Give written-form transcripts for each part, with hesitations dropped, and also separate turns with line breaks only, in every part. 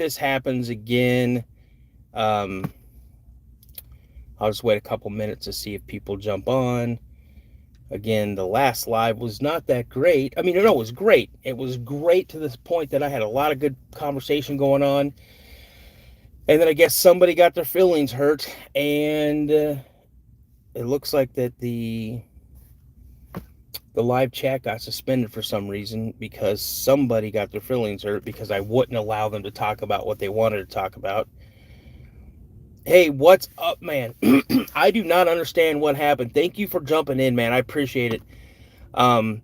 this happens again, um, I'll just wait a couple minutes to see if people jump on. Again, the last live was not that great. I mean, no, it was great. It was great to this point that I had a lot of good conversation going on. And then I guess somebody got their feelings hurt, and it looks like that the live chat got suspended for some reason because somebody got their feelings hurt because I wouldn't allow them to talk about what they wanted to talk about. Hey, what's up, man? I do not understand what happened. Thank you for jumping in, man. I appreciate it. Um,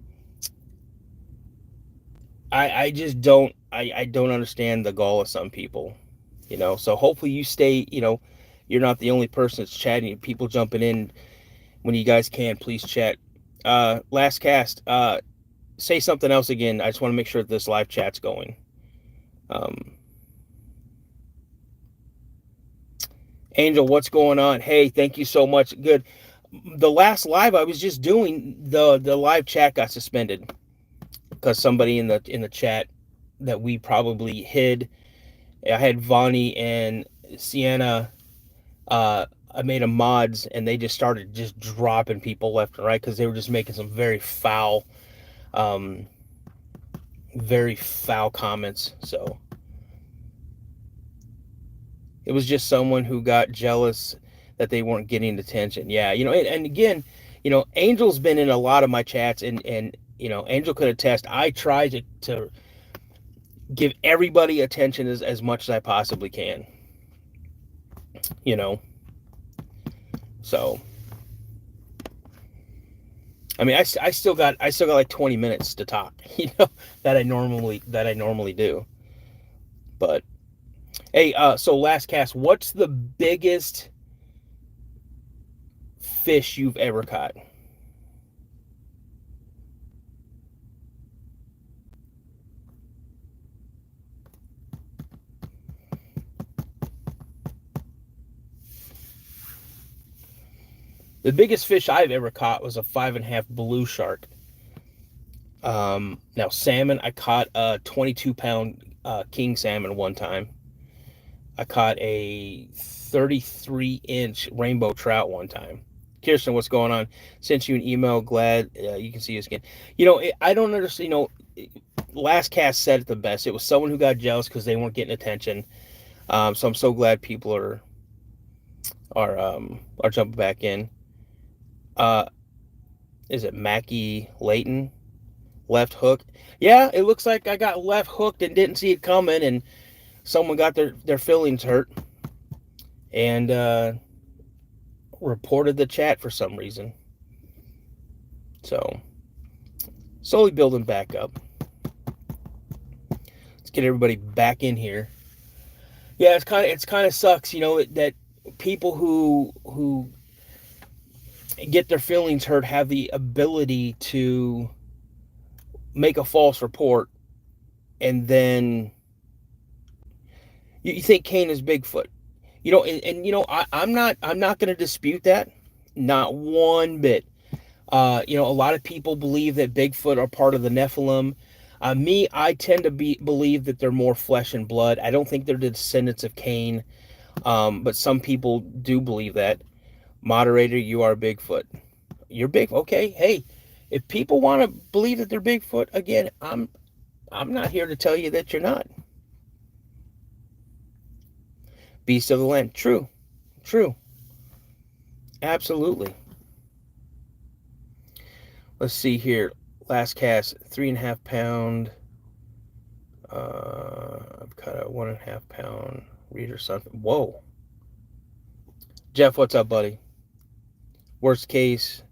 I just don't I don't understand the gall of some people, you know. So hopefully you stay, you know, you're not the only person that's chatting. People jumping in when you guys can, please chat. Last cast, say something else again. I just want to make sure that this live chat's going. Um, Angel, what's going on? Hey, thank you so much. Good. The last live I was just doing, the live chat got suspended because somebody in the chat that we probably hid. I had Vonnie and Sienna. I made them mods, and they just started just dropping people left and right because they were just making some um, very foul comments. So it was just someone who got jealous that they weren't getting attention. Yeah, you know, and again, you know, Angel's been in a lot of my chats, and you know, Angel could attest. I try to give everybody attention as much as I possibly can. You know, so I mean, I still got like 20 minutes to talk. You know, that I normally do. But hey, so last cast, what's the biggest fish you've ever caught? The biggest fish I've ever caught was a 5.5 blue shark. Now salmon, I caught a 22 pound king salmon one time. I caught a 33-inch rainbow trout one time. Kirsten, what's going on? Sent you an email. Glad you can see us again. You know, I don't understand. You know, last cast said it the best. It was someone who got jealous because they weren't getting attention. So I'm so glad people are jumping back in. Uh, is it Mackie Layton? Left hook. Yeah, it looks like I got left hooked and didn't see it coming, and someone got their feelings hurt and reported the chat for some reason. So slowly building back up. Let's get everybody back in here. Yeah, it's kind of sucks, you know, that people who get their feelings hurt have the ability to make a false report, and then you think Kane is Bigfoot. You know, and you know, I'm not going to dispute that, not one bit. You know, a lot of people believe that Bigfoot are part of the Nephilim. Me, I tend to believe that they're more flesh and blood. I don't think they're the descendants of Cain, but some people do believe that. Moderator, you are Bigfoot. You're big. Okay, hey, if people want to believe that they're Bigfoot, again, I'm not here to tell you that you're not. Beast of the land. True. True. Absolutely. Let's see here. Last cast, 3.5 pound. I've got a 1.5 pound reader something. Whoa. Jeff, what's up, buddy? Worst case,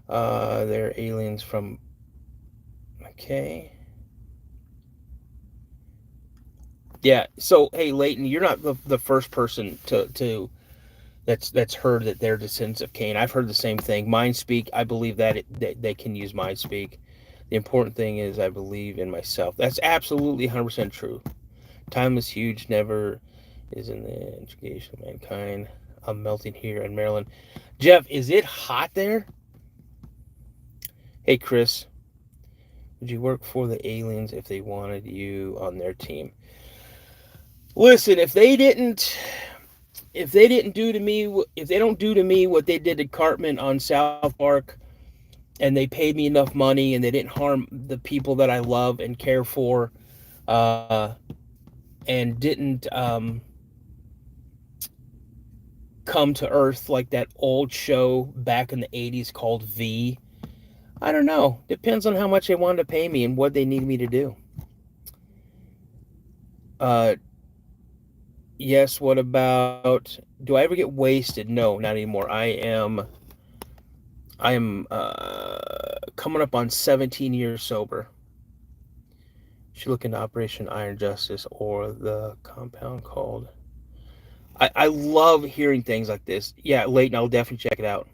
they're aliens from. Okay. Yeah. So hey, Leighton, you're not the first person to that's heard that they're descendants of Cain. I've heard the same thing. Mind speak. I believe that they can use mind speak. The important thing is I believe in myself. That's absolutely 100% true. Time is huge. Never is in the education of mankind. I'm melting here in Maryland. Jeff, is it hot there? Hey, Chris. Would you work for the aliens if they wanted you on their team? Listen, if they don't do to me what they did to Cartman on South Park, and they paid me enough money, and they didn't harm the people that I love and care for, uh, and didn't come to Earth like that old show back in the '80s called V. I don't know. Depends on how much they wanted to pay me and what they need me to do. Uh, yes. What about? Do I ever get wasted? No, not anymore. I am coming up on 17 years sober. Should look into Operation Iron Justice or the compound called. I love hearing things like this. Yeah, Leighton, I'll definitely check it out.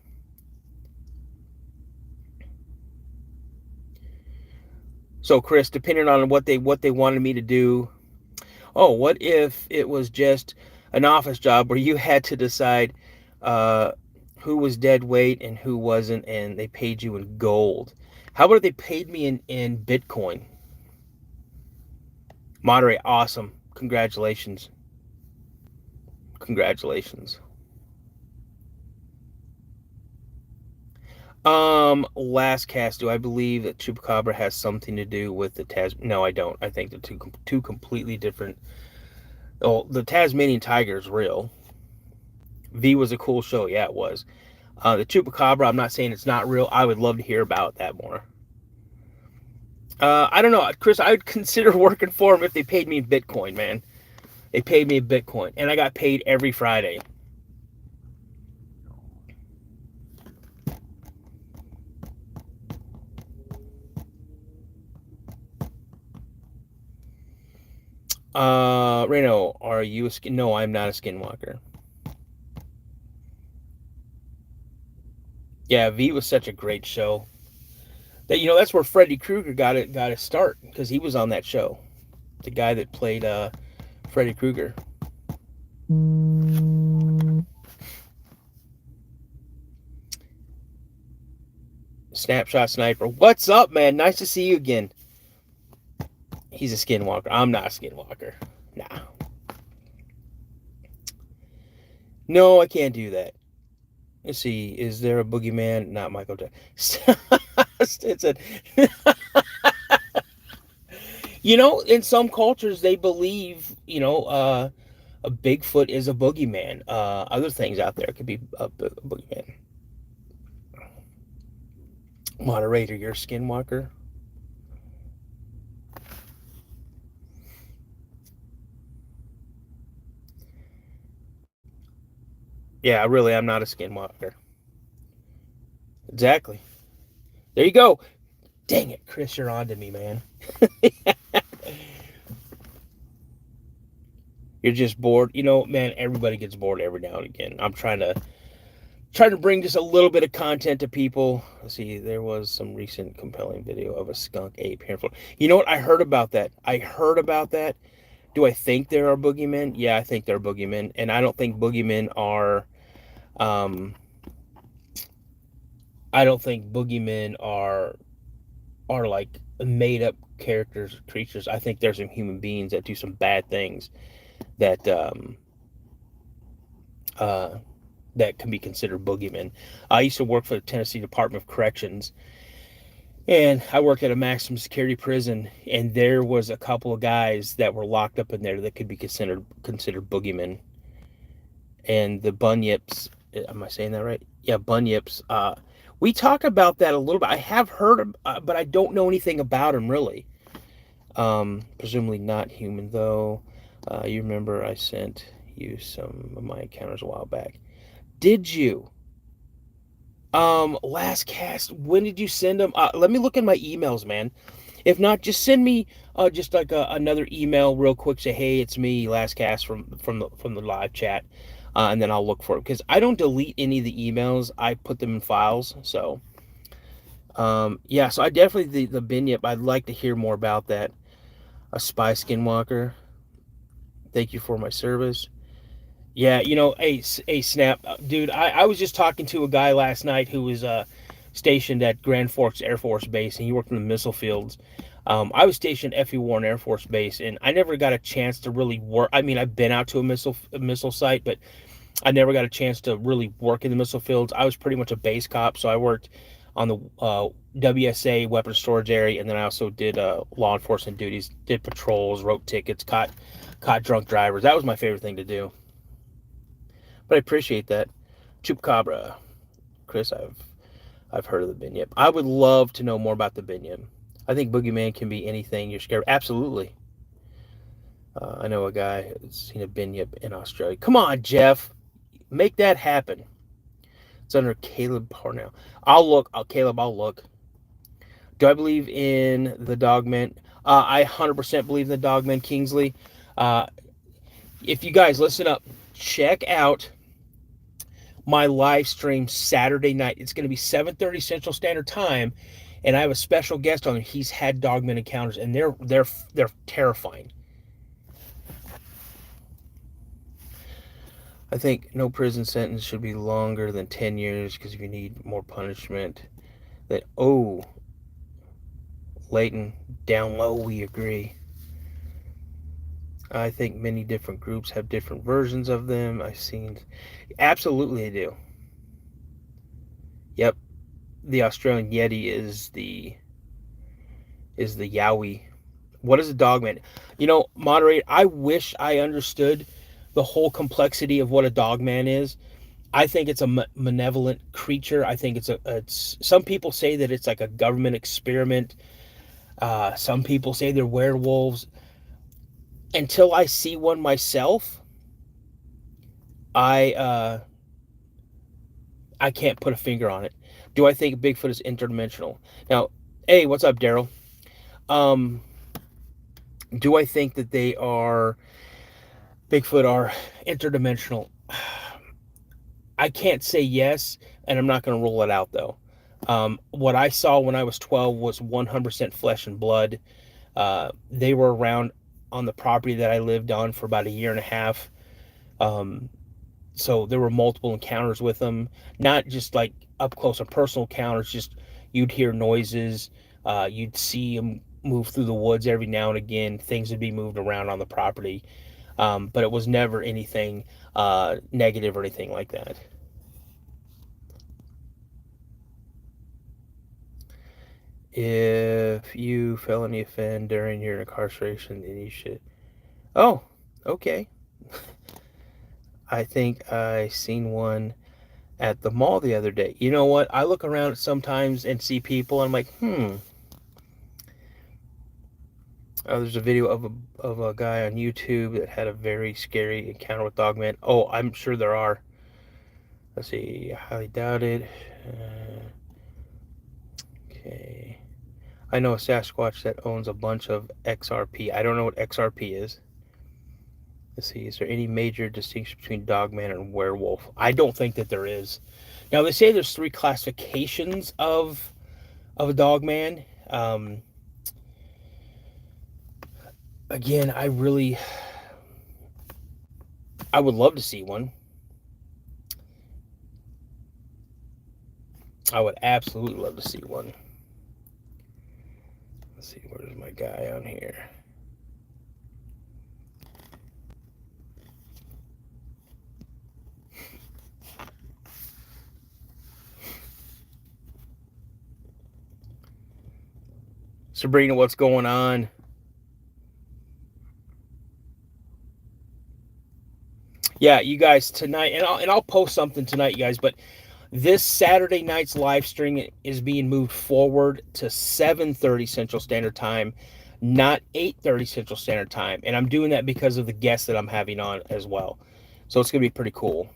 So, Chris, depending on what they wanted me to do. Oh, what if it was just an office job where you had to decide uh, who was dead weight and who wasn't, and they paid you in gold? How about if they paid me in Bitcoin? Moderate, awesome. Congratulations. Congratulations. Last cast. Do I believe that Chupacabra has something to do with the Tas? No, I don't. I think the two completely different. Oh, the Tasmanian tiger is real. V was a cool show. Yeah, it was. The Chupacabra. I'm not saying it's not real. I would love to hear about that more. I don't know, Chris. I would consider working for them if they paid me in Bitcoin, man. They paid me in Bitcoin, and I got paid every Friday. Reno, are you a skin? No, I'm not a skinwalker. Yeah, V was such a great show. That's where Freddy Krueger got his start because he was on that show. The guy that played Freddy Krueger. Snapshot Sniper. What's up, man? Nice to see you again. He's a skinwalker. I'm not a skinwalker. Nah. No, I can't do that. Let's see. Is there a boogeyman? Not Michael Jackson. It's a. In some cultures they believe, a Bigfoot is a boogeyman. Other things out there could be a boogeyman. Moderator, you're a skinwalker. Yeah, really, I'm not a skinwalker. Exactly. There you go. Dang it, Chris, you're on to me, man. You're just bored. Man, everybody gets bored every now and again. I'm trying to bring just a little bit of content to people. Let's see, there was some recent compelling video of a skunk ape here in Florida. You know what? I heard about that. Do I think there are boogeymen? Yeah, I think there are boogeymen, and I don't think boogeymen are. Um, I don't think boogeymen are like made up creatures. I think there's some human beings that do some bad things that uh, that can be considered boogeymen. I used to work for the Tennessee Department of Corrections, and I worked at a maximum security prison, and there was a couple of guys that were locked up in there that could be considered boogeymen. And the bunyips, am I saying that right? Yeah, bunyips. We talk about that a little bit. I have heard, but I don't know anything about them really. Presumably not human though. You remember I sent you some of my encounters a while back. Did you? Last cast. When did you send them? Let me look in my emails, man. If not, just send me just like another email real quick. Say, hey, it's me, last cast from the live chat, and then I'll look for it because I don't delete any of the emails. I put them in files. So, yeah. So I definitely the Binyip. I'd like to hear more about that. A spy skinwalker. Thank you for my service. Yeah, hey, Snap, dude. I was just talking to a guy last night who was stationed at Grand Forks Air Force Base, and he worked in the missile fields. I was stationed at F.E. Warren Air Force Base, and I never got a chance to really work. I mean, I've been out to a missile site, but I never got a chance to really work in the missile fields. I was pretty much a base cop, so I worked on the WSA weapons storage area, and then I also did law enforcement duties, did patrols, wrote tickets, caught drunk drivers. That was my favorite thing to do. But I appreciate that. Chupacabra, Chris, I've heard of the Binyip. I would love to know more about the Binyip. I think Boogeyman can be anything you're scared of. Absolutely. I know a guy who's seen a Binyip in Australia. Come on, Jeff. Make that happen. It's under Caleb Parnell. Caleb, I'll look. Do I believe in the Dogman? I 100% believe in the Dogman, Kingsley. If you guys listen up, check out my live stream Saturday night. It's going to be 7:30 Central Standard Time, and I have a special guest on there. He's had Dogman encounters, and they're terrifying. I think no prison sentence should be longer than 10 years because if you need more punishment, that Leighton, down low, we agree. I think many different groups have different versions of them. I've seen, absolutely they do. Yep, the Australian Yeti is the Yowie. What is a Dogman? Moderator, I wish I understood the whole complexity of what a Dogman is. I think it's a malevolent creature. I think it's some people say that it's like a government experiment. Some people say they're werewolves. Until I see one myself, I can't put a finger on it. Do I think Bigfoot is interdimensional? Now, hey, what's up, Daryl? Do I think that Bigfoot are interdimensional? I can't say yes, and I'm not going to rule it out, though. What I saw when I was 12 was 100% flesh and blood. They were around on the property that I lived on for about a year and a half. So there were multiple encounters with them, not just like up close and personal encounters, just you'd hear noises, you'd see them move through the woods every now and again, things would be moved around on the property, but it was never anything negative or anything like that. If you felony offend during your incarceration, then you should. Oh, okay. I think I seen one at the mall the other day. You know what? I look around sometimes and see people, and I'm like, Oh, there's a video of a guy on YouTube that had a very scary encounter with Dogman. Oh, I'm sure there are. Let's see. I highly doubt it. Okay. I know a Sasquatch that owns a bunch of XRP. I don't know what XRP is. Let's see. Is there any major distinction between Dogman and werewolf? I don't think that there is. Now, they say there's 3 classifications of a Dogman. Again, I would love to see one. I would absolutely love to see one. Let's see, where's my guy on here? Sabrina, what's going on? Yeah, you guys, tonight, and I'll post something tonight, you guys, but this Saturday night's live stream is being moved forward to 7:30 Central Standard Time, not 8:30 Central Standard Time. And I'm doing that because of the guests that I'm having on as well. So it's going to be pretty cool.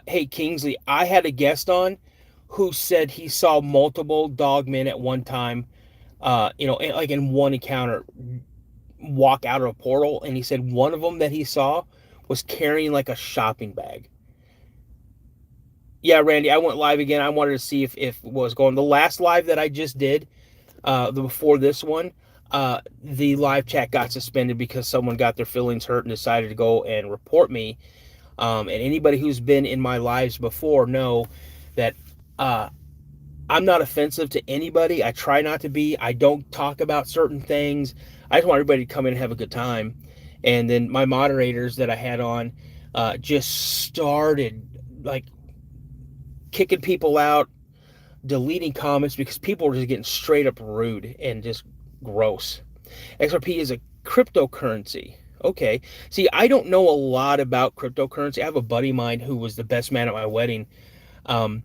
Hey, Kingsley, I had a guest on who said he saw multiple Dogmen at one time, like in one encounter, walk out of a portal, and he said one of them that he saw was carrying like a shopping bag. Yeah, Randy, I went live again. I wanted to see if it was going. The last live that I just did, before this one, the live chat got suspended because someone got their feelings hurt and decided to go and report me. And anybody who's been in my lives before know that I'm not offensive to anybody. I try not to be. I don't talk about certain things. I just want everybody to come in and have a good time. And then my moderators that I had on just started like kicking people out, deleting comments because people were just getting straight up rude and just gross. XRP is a cryptocurrency. Okay. See, I don't know a lot about cryptocurrency. I have a buddy of mine who was the best man at my wedding. Um,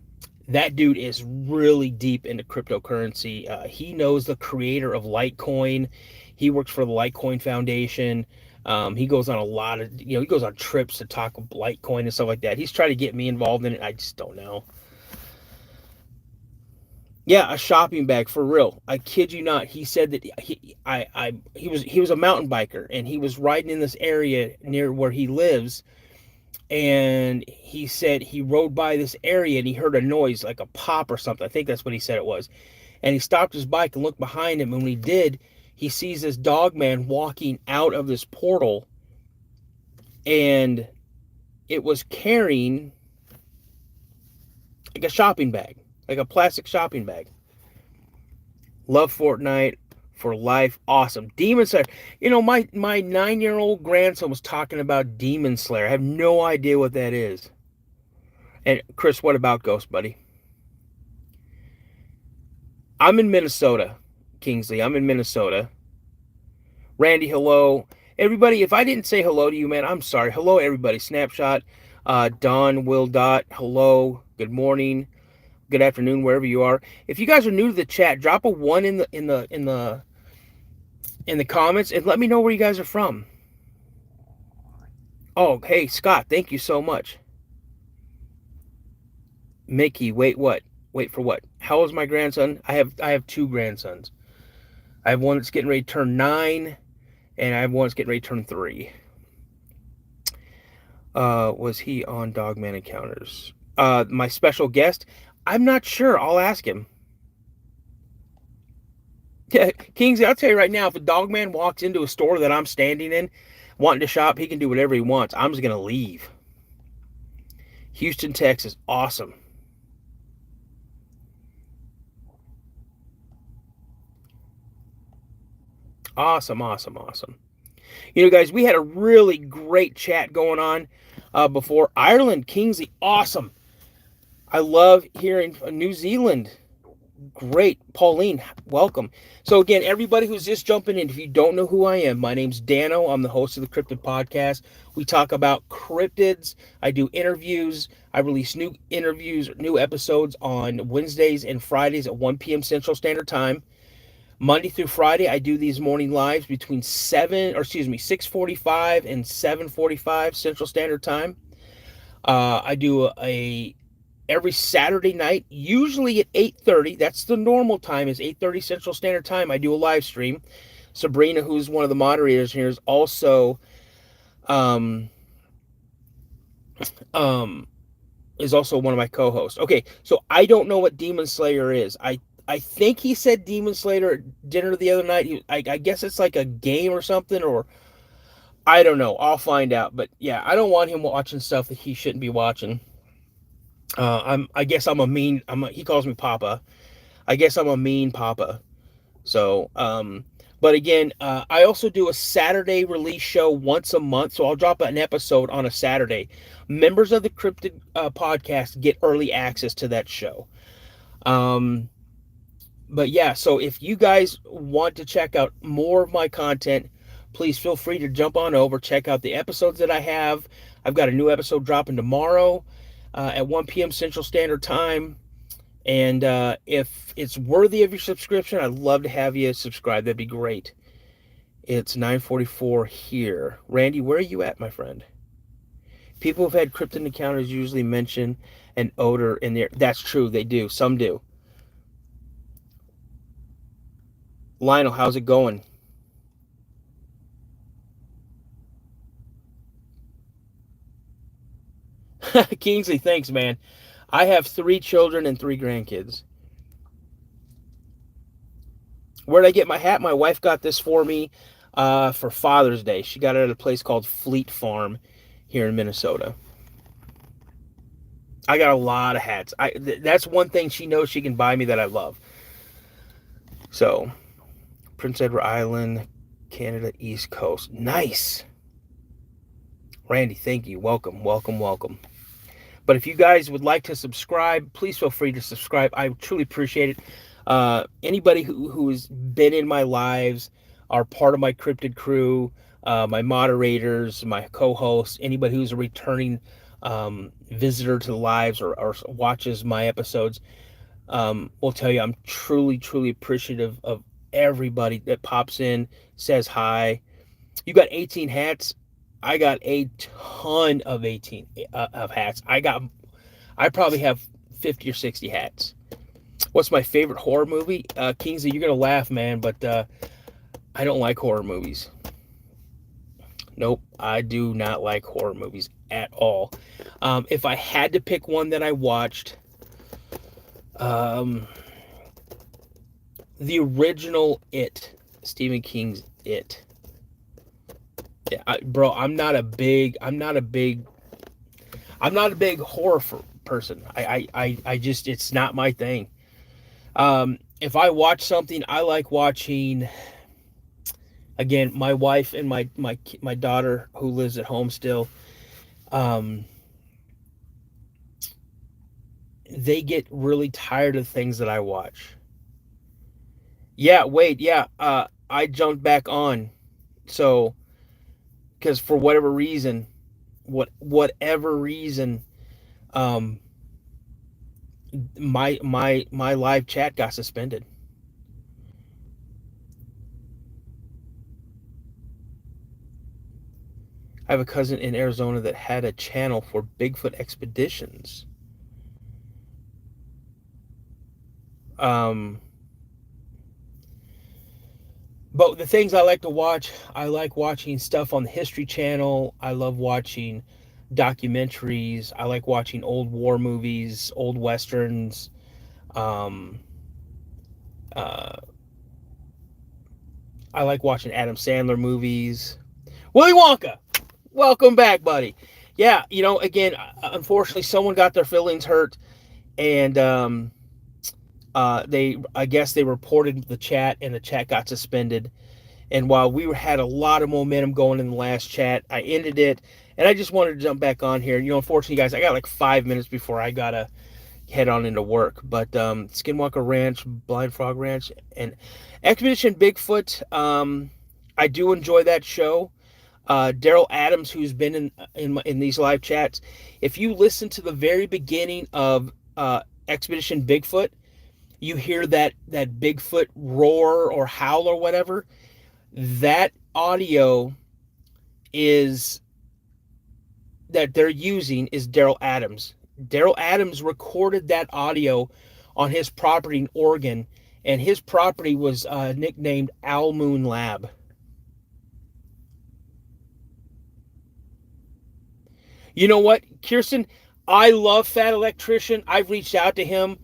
that dude is really deep into cryptocurrency. He knows the creator of Litecoin. He works for the Litecoin Foundation. He goes on a lot of, he goes on trips to talk Litecoin and stuff like that. He's trying to get me involved in it. I just don't know. Yeah, a shopping bag for real. I kid you not. He said that he was a mountain biker and he was riding in this area near where he lives, and he said he rode by this area and he heard a noise like a pop or something. I think that's what he said it was. And he stopped his bike and looked behind him, and when he did, he sees this Dogman walking out of this portal, and it was carrying like a shopping bag, like a plastic shopping bag. Love Fortnite for life. Awesome. Demon Slayer. My 9-year-old grandson was talking about Demon Slayer. I have no idea what that is. And Chris, what about Ghost, buddy? I'm in Minnesota, Kingsley. I'm in Minnesota. Randy, hello. Everybody, if I didn't say hello to you, man, I'm sorry. Hello, everybody. Snapshot. Don, Will Dot, hello. Good morning. Good afternoon, wherever you are. If you guys are new to the chat, drop a 1 in the comments and let me know where you guys are from. Oh, hey, Scott, thank you so much. Mickey, wait, what? Wait for what? How old is my grandson? I have 2 grandsons. I have one that's getting ready to turn 9, and I have one that's getting ready to turn 3. Was he on Dogman Encounters? My special guest? I'm not sure. I'll ask him. Yeah, Kingsley, I'll tell you right now, if a Dogman walks into a store that I'm standing in, wanting to shop, he can do whatever he wants. I'm just going to leave. Houston, Texas. Awesome. Awesome. Guys, we had a really great chat going on before. Ireland, Kingsley, awesome. I love hearing New Zealand. Great. Pauline, welcome. So again, everybody who's just jumping in, if you don't know who I am, my name's Dano. I'm the host of the Cryptid podcast. We talk about cryptids. I do interviews. I release new interviews, new episodes on Wednesdays and Fridays at 1 p.m. Central Standard Time. Monday through Friday, I do these morning lives between 6:45 and 7:45 Central Standard Time. I do every Saturday night, usually at 8:30. That's the normal time, is 8:30 Central Standard Time. I do a live stream. Sabrina, who's one of the moderators here, is also one of my co-hosts. Okay, so I don't know what Demon Slayer is. I think he said Demon Slayer at dinner the other night. I guess it's like a game or something, or I don't know. I'll find out. But yeah, I don't want him watching stuff that he shouldn't be watching. I guess I'm a mean. He calls me Papa. I guess I'm a mean Papa. So, but again, I also do a Saturday release show once a month. So I'll drop an episode on a Saturday. Members of the Cryptid podcast get early access to that show. But yeah, so if you guys want to check out more of my content, please feel free to jump on over, check out the episodes that I have. I've got a new episode dropping tomorrow at 1 p.m. Central Standard Time. And if it's worthy of your subscription, I'd love to have you subscribe. That'd be great. It's 9:44 here. Randy, where are you at, my friend? People who've had cryptid encounters usually mention an odor in there. That's true, they do. Some do. Lionel, how's it going? Kingsley, thanks, man. I have 3 children and 3 grandkids. Where'd I get my hat? My wife got this for me for Father's Day. She got it at a place called Fleet Farm here in Minnesota. I got a lot of hats. That's one thing she knows she can buy me that I love. So, Prince Edward Island, Canada, East Coast. Nice. Randy, thank you. Welcome, welcome, welcome. But if you guys would like to subscribe, please feel free to subscribe. I truly appreciate it. Anybody who's been in my lives, are part of my Cryptid crew, my moderators, my co-hosts, anybody who's a returning visitor to the lives or watches my episodes, will tell you I'm truly, truly appreciative of everybody that pops in, says hi. You got 18 hats. I got a ton of 18 of hats. I probably have 50 or 60 hats. What's my favorite horror movie? Kingsley, you're gonna laugh, man, but I don't like horror movies. Nope, I do not like horror movies at all. If I had to pick one that I watched, the original It, Stephen King's It. Yeah, bro, I'm not a big horror person. I just, it's not my thing. If I watch something, I like watching. Again, my wife and my daughter who lives at home still, they get really tired of things that I watch. Yeah, wait, yeah, I jumped back on, so because for whatever reason, um, my live chat got suspended. I have a cousin in Arizona that had a channel for Bigfoot expeditions. But the things I like to watch, I like watching stuff on the History Channel. I love watching documentaries. I like watching old war movies, old westerns. Um, uh, I like watching Adam Sandler movies. Willy Wonka, welcome back, buddy. Yeah, again, unfortunately, someone got their feelings hurt, and I guess they reported the chat, and the chat got suspended. And while we had a lot of momentum going in the last chat, I ended it, and I just wanted to jump back on here. Unfortunately, guys, I got like 5 minutes before I gotta head on into work. But Skinwalker Ranch, Blind Frog Ranch, and Expedition Bigfoot, I do enjoy that show. Daryl Adams, who's been in these live chats, if you listen to the very beginning of Expedition Bigfoot, you hear that Bigfoot roar or howl or whatever. That audio is that they're using is Daryl Adams. Daryl Adams recorded that audio on his property in Oregon, and his property was nicknamed Owl Moon Lab. You know what, Kirsten? I love Fat Electrician. I've reached out to him.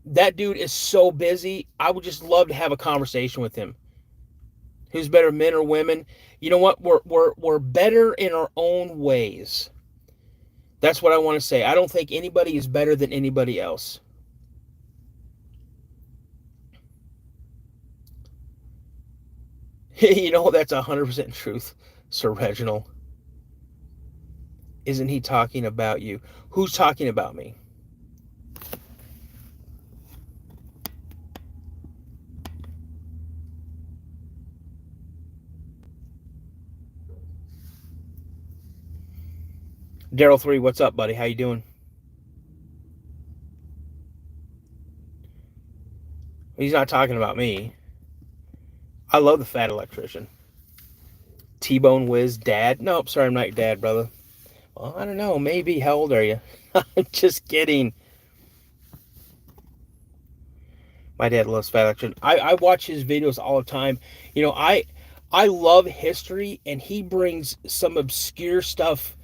That dude is so busy. I would just love to have a conversation with him. Who's better, men or women? You know what? We're better in our own ways. That's what I want to say. I don't think anybody is better than anybody else. That's 100% truth, Sir Reginald. Isn't he talking about you? Who's talking about me? Daryl 3, what's up, buddy? How you doing? He's not talking about me. I love the Fat Electrician. T-Bone Wiz, dad? Nope, sorry, I'm not your dad, brother. Well, I don't know, maybe. How old are you? I'm just kidding. My dad loves Fat Electrician. I watch his videos all the time. I love history, and he brings some obscure stuff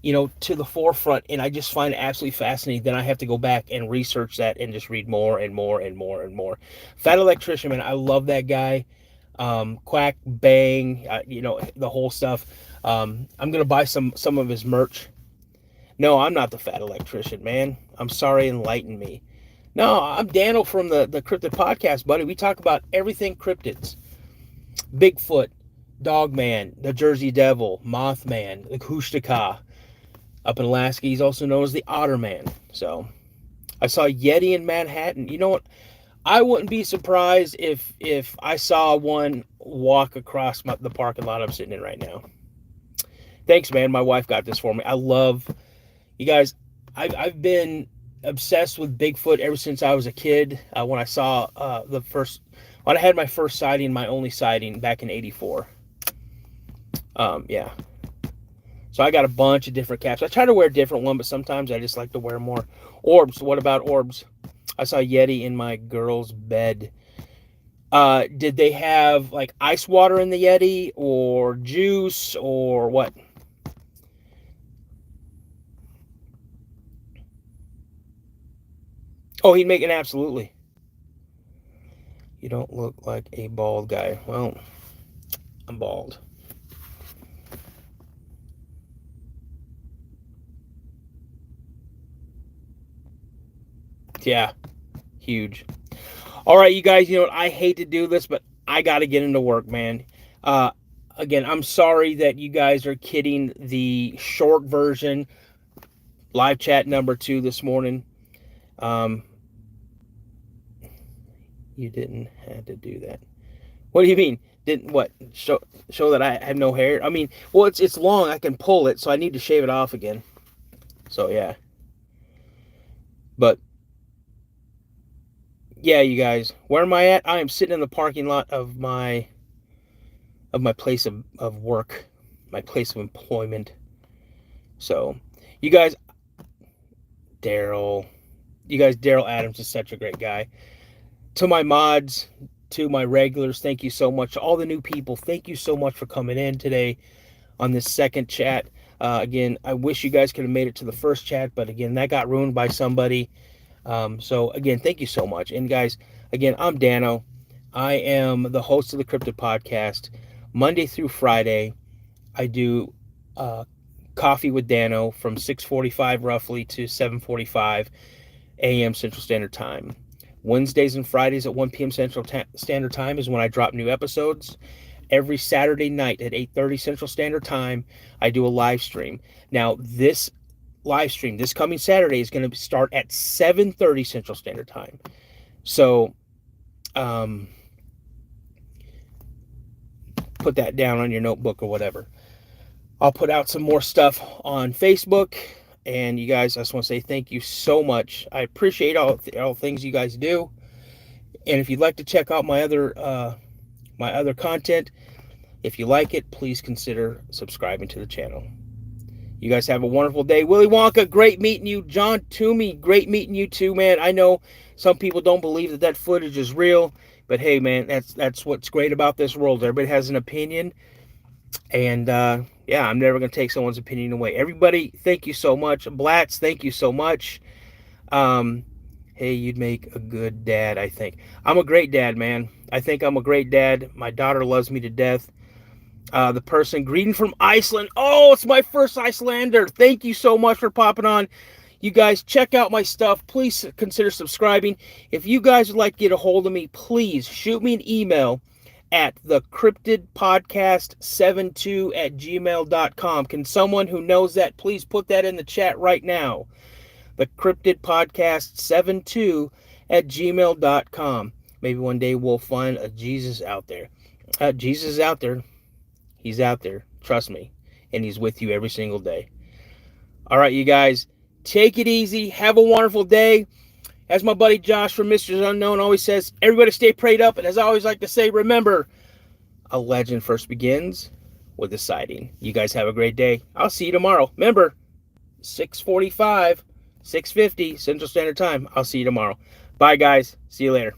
to the forefront, and I just find it absolutely fascinating. Then I have to go back and research that and just read more and more and more and more. Fat Electrician, man, I love that guy. Quack, Bang, the whole stuff. I'm gonna buy some of his merch. No, I'm not the fat electrician, man. I'm sorry, enlighten me. No, I'm Dano from the Cryptid Podcast, buddy. We talk about everything cryptids. Bigfoot, Dogman, the Jersey Devil, Mothman, the Kushtaka. Up in Alaska, he's also known as the Otterman. So, I saw Yeti in Manhattan. You know what? I wouldn't be surprised if I saw one walk across the parking lot I'm sitting in right now. Thanks, man. My wife got this for me. I love you guys. I've been obsessed with Bigfoot ever since I was a kid. When I saw when I had my first sighting, my only sighting back in '84. Yeah. So I got a bunch of different caps. I try to wear a different one, but sometimes I just like to wear more. Orbs. What about orbs? I saw Yeti in my girl's bed. Did they have like ice water in the Yeti or juice or what? Oh, he'd make it absolutely. You don't look like a bald guy. Well, I'm bald. Yeah, huge. All right, you guys, you know what? I hate to do this, but I got to get into work, man. Again, I'm sorry that you guys are kidding the short version live chat number 2 this morning. You didn't have to do that. What do you mean? Didn't what? Show that I have no hair? I mean, well, it's long. I can pull it, so I need to shave it off again. So yeah. But yeah, you guys, where am I at? I am sitting in the parking lot of my place of work, my place of employment. So, you guys, Daryl Adams is such a great guy. To my mods, to my regulars, thank you so much. All the new people, thank you so much for coming in today on this second chat. Again, I wish you guys could have made it to the first chat, but again, that got ruined by somebody. So again, thank you so much. And guys, again, I'm Dano. I am the host of the Cryptid Podcast. Monday through Friday, I do Coffee with Dano from 6:45 roughly to 7:45 a.m. Central Standard Time. Wednesdays and Fridays at 1 p.m. Central Standard Time is when I drop new episodes. Every Saturday night at 8:30 Central Standard Time, I do a live stream. Now, this live stream this coming Saturday is going to start at 7:30 Central Standard Time. So, put that down on your notebook or whatever. I'll put out some more stuff on Facebook. And you guys, I just want to say thank you so much. I appreciate all things you guys do. And if you'd like to check out my other content, if you like it, please consider subscribing to the channel. You guys have a wonderful day. Willy Wonka, great meeting you. John Toomey, great meeting you too, man. I know some people don't believe that footage is real, but hey, man, that's what's great about this world. Everybody has an opinion, and yeah, I'm never going to take someone's opinion away. Everybody, thank you so much. Blatz, thank you so much. Hey, you'd make a good dad, I think. I'm a great dad, man. I think I'm a great dad. My daughter loves me to death. The person greeting from Iceland. Oh, it's my first Icelander. Thank you so much for popping on. You guys, check out my stuff. Please consider subscribing. If you guys would like to get a hold of me, please shoot me an email at thecryptidpodcast72@gmail.com. Can someone who knows that please put that in the chat right now? Thecryptidpodcast72@gmail.com. Maybe one day we'll find a Jesus out there. Jesus is out there. He's out there. Trust me. And he's with you every single day. All right, you guys. Take it easy. Have a wonderful day. As my buddy Josh from Mr. Unknown always says, everybody stay prayed up. And as I always like to say, remember, a legend first begins with a sighting. You guys have a great day. I'll see you tomorrow. Remember, 6:45, 6:50 Central Standard Time. I'll see you tomorrow. Bye, guys. See you later.